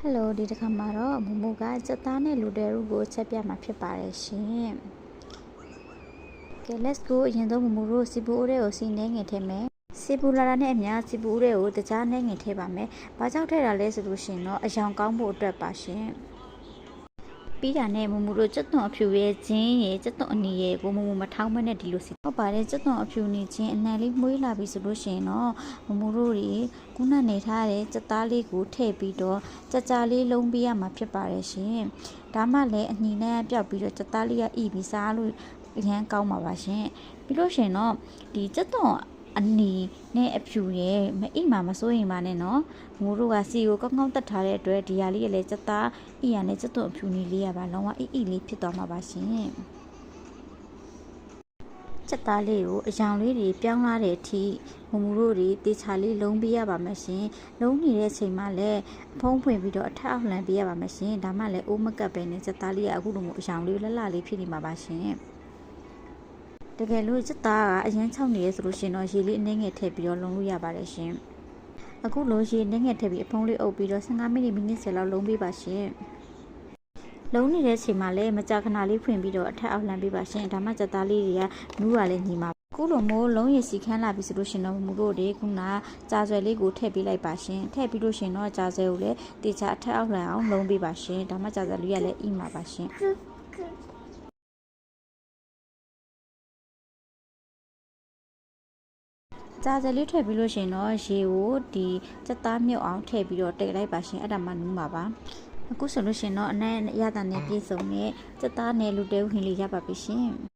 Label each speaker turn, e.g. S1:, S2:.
S1: Hello ဒီတစ်ခါမှာတော့မမကစက်သားနဲ့လူတဲရုကိုချက်ပြမှာဖြစ်ပါတယ်ရှင်။ Okay let's go အရင်ဆုံးမမတို့စီပူအိုးတွေကိုစီနေငင်ထဲမယ်။စီပူလာတာနဲ့အများစီပူအိုးတွေကိုတခြားနေငင်ထဲပါမယ်။ဘာကြောင့်ထည့်တာလဲဆိုလို့ရှင်တော့အယောင်ကောင်းဖို့အတွက်ပါရှင်။ပြီးတာနဲ့မမတို့စက်သွန်အဖြူရဲ့ဂျင်းရဲ့စက်သွန်အနီရဲ့ကိုမမထောင်းမနဲ့ဒီလိုစီဟုတ်ပါတယ်စက်သွန်အဖြူနေချင်းအနံလေးမွေးလာပြီဆိုလို့ရှင်တော့မမတို့တွေခုနနေထားတဲ့စက်သားလေးကိုထည့်ပြီးတော့ကြာလေးလုံးပေးရမှာဖြစ်ပါတယ်ရှင်ဒါမှလည်းအညီနဲ့ပြောက်ပြီးတော့စက်သားလေးကဣပြီးစားလို့အရန်ကောင်းပါပါရှင်ပြီးလို့ရှင်တော့ဒီစက်သွန်အနီနဲ့အဖြူရဲ့မအိမ်မှာမစိုးရင်ပါနဲ့နော်မိုးတို့ကစီကိုကောင်းကောင်းတက်ထားတဲ့အတွက်ဒီဟာလေးရလဲစက်သားအိရနဲ့စက်သွန်အဖြူနီလေးရပါလုံးဝအိလေးဖြစ်သွားမှာပါရှင်စက်သားလေးကိုအယောင်လေးတွေပြောင်းလာတဲ့အထိမမတို့တွေတေချာလေးလုံးပေးရပါမယ်ရှင်လုံးနေတဲ့အချိန်မှာလည်းဖုံးဖွင့်ပြီးတော့အထက်အောက်လှန်ပေးရပါမယ်ရှင်ဒါမှလည်းအိုးမကပ်ပဲနဲ့စက်သားလေးကအခုလိုမျိုးအယောင်လေးလှလှလေးဖြစ်နေမှာပါရှင်တကယ်လို့စက်သားကအရင်ချောက်နေရဆိုလို့ရှင်တော့ရေလေးအနှင်းငယ်ထည့်ပြီးတော့လုံးလို့ရပါတယ်ရှင်အခုလိုရေနှင်းငယ်ထည့်ပြီးအဖုံးလေးအုပ်ပြီးတော့15မိနစ်10လောက်လုံးပေးပါရှင်လုံးနေတဲ့ချိန်မှာလည်းမကြာခဏလေးဖွင့်ပြီးတော့အထက်အောက်လှမ်းပေးပါရှင်ဒါမှစက်သားလေးတွေကနူးရလဲညီမှာခုလိုမျိုးလုံးရစီခန်းလာပြီဆိုလို့ရှင်တော့မူတို့တွေခုနကြာဆွဲလေးကိုထည့်ပေးလိုက်ပါရှင်ထည့်ပြီးလို့ရှင်တော့ကြာဆွဲကိုလည်းတေချာအထက်အောက်လှမ်းအောင်လုံးပေးပါရှင်ဒါမှကြာဆွဲလေးကလည်းအိမှာပါရှင်ကြာစလေးထည့်ပြီးလို့ရှင်တော့ရေကိုဒီစက်သားမြုပ်အောင်ထည့်ပြီးတော့တိတ်လိုက်ပါရှင်အဲ့ဒါမှနူးမှာပါအခုဆိုလို့ရှင်တော့အနက်ရတာနဲ့ပြည့်စုံတဲ့စက်သားနဲ့လူတဲဝဟင်းလေးရပါပြီရှင်